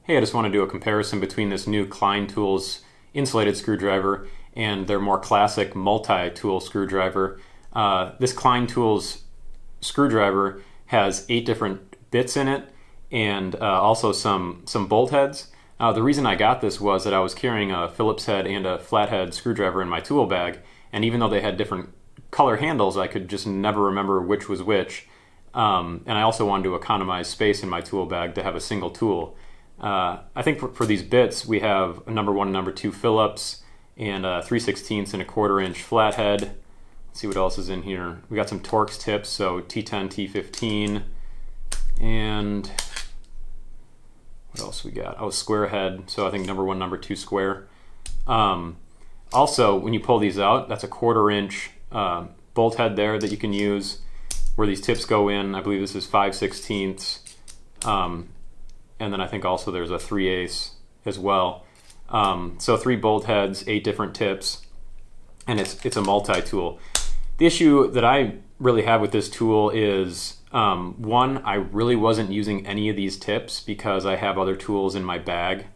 hey, I just want to do a comparison between this new Klein Tools insulated screwdriver and their more classic multi-tool screwdriver. This Klein Tools screwdriver has 8 different bits in it and also some bolt heads. The reason I got this was that I was carrying a Phillips head and a flathead screwdriver in my tool bag, and even though they had different color handles, I could just never remember which was which. And I also wanted to economize space in my tool bag to have a single tool. I think for these bits, we have a number 1 and number 2 Phillips and a 3/16 and a 1/4 inch flathead. Let's see what else is in here. We got some Torx tips, so T10, T15, and what else we got? Oh, square head, so I think number 1, number 2 square. Also, when you pull these out, that's a 1/4 inch bolt head there that you can use where these tips go in. I believe this is 5/16. And then I think also there's a 3/8 as well. So 3 bolt heads, 8 different tips, and it's a multi-tool. The issue that I really have with this tool is, one, I really wasn't using any of these tips because I have other tools in my bag.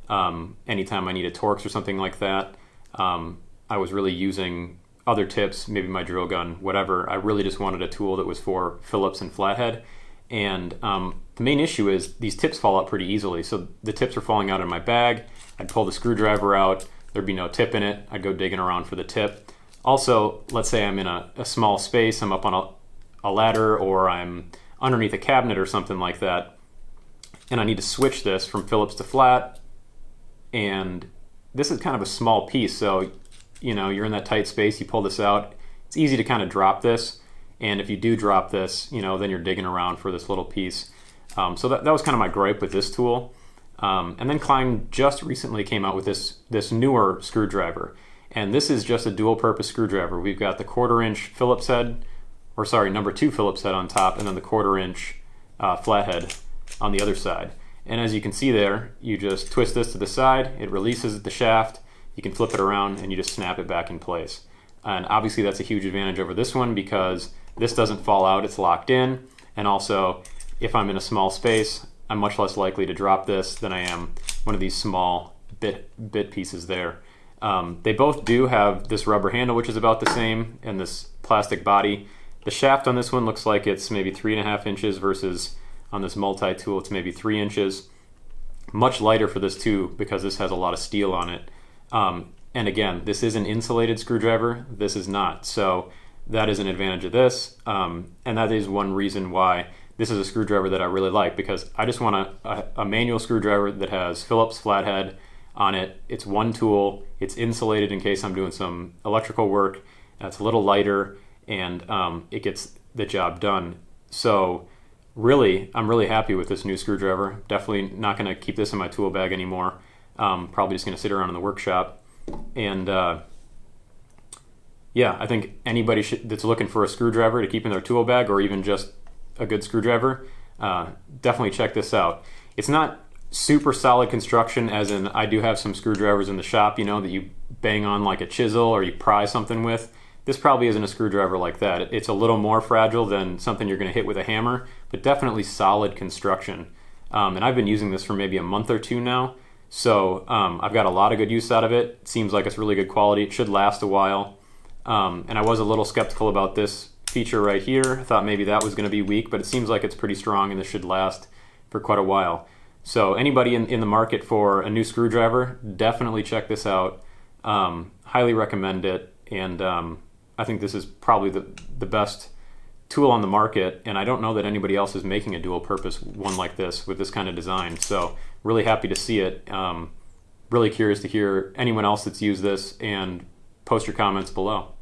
Anytime I need a Torx or something like that, I was really using other tips, maybe my drill gun, whatever. I really just wanted a tool that was for Phillips and flathead. And the main issue is these tips fall out pretty easily. So the tips are falling out in my bag. I'd pull the screwdriver out, there'd be no tip in it. I'd go digging around for the tip. Also, let's say I'm in a small space, I'm up on a ladder, or I'm underneath a cabinet or something like that, and I need to switch this from Phillips to flat. And this is kind of a small piece, so you're in that tight space, you pull this out, it's easy to kind of drop this. And if you do drop this, then you're digging around for this little piece. So that was kind of my gripe with this tool. And then Klein just recently came out with this newer screwdriver. And this is just a dual purpose screwdriver. We've got the 1/4 inch Phillips head, or sorry, number 2 Phillips head on top, and then the 1/4 inch flathead on the other side. And as you can see there, you just twist this to the side, it releases the shaft, you can flip it around, and you just snap it back in place. And obviously that's a huge advantage over this one because this doesn't fall out, it's locked in. And also, if I'm in a small space, I'm much less likely to drop this than I am one of these small bit pieces there. They both do have this rubber handle, which is about the same, and this plastic body. The shaft on this one looks like it's maybe 3.5 inches versus on this multi-tool it's maybe 3 inches. Much lighter for this too because this has a lot of steel on it. And again, this is an insulated screwdriver, this is not. So that is an advantage of this, and that is one reason why this is a screwdriver that I really like, because I just want a manual screwdriver that has Phillips flathead on it. It's one tool, it's insulated in case I'm doing some electrical work, it's a little lighter, and it gets the job done. So really, I'm really happy with this new screwdriver. Definitely not going to keep this in my tool bag anymore. Probably just going to sit around in the workshop. And yeah, I think anybody that's looking for a screwdriver to keep in their tool bag, or even just a good screwdriver, definitely check this out. It's not super solid construction, as in I do have some screwdrivers in the shop, that you bang on like a chisel or you pry something with. This probably isn't a screwdriver like that. It's a little more fragile than something you're going to hit with a hammer, but definitely solid construction. And I've been using this for maybe a month or 2 now, so I've got a lot of good use out of it. It seems like it's really good quality. It should last a while. And I was a little skeptical about this feature right here. I thought maybe that was going to be weak, but it seems like it's pretty strong and this should last for quite a while. So anybody in the market for a new screwdriver, definitely check this out. Highly recommend it. And I think this is probably the best tool on the market, and I don't know that anybody else is making a dual purpose one like this with this kind of design. So really happy to see it. Really curious to hear anyone else that's used this, and post your comments below.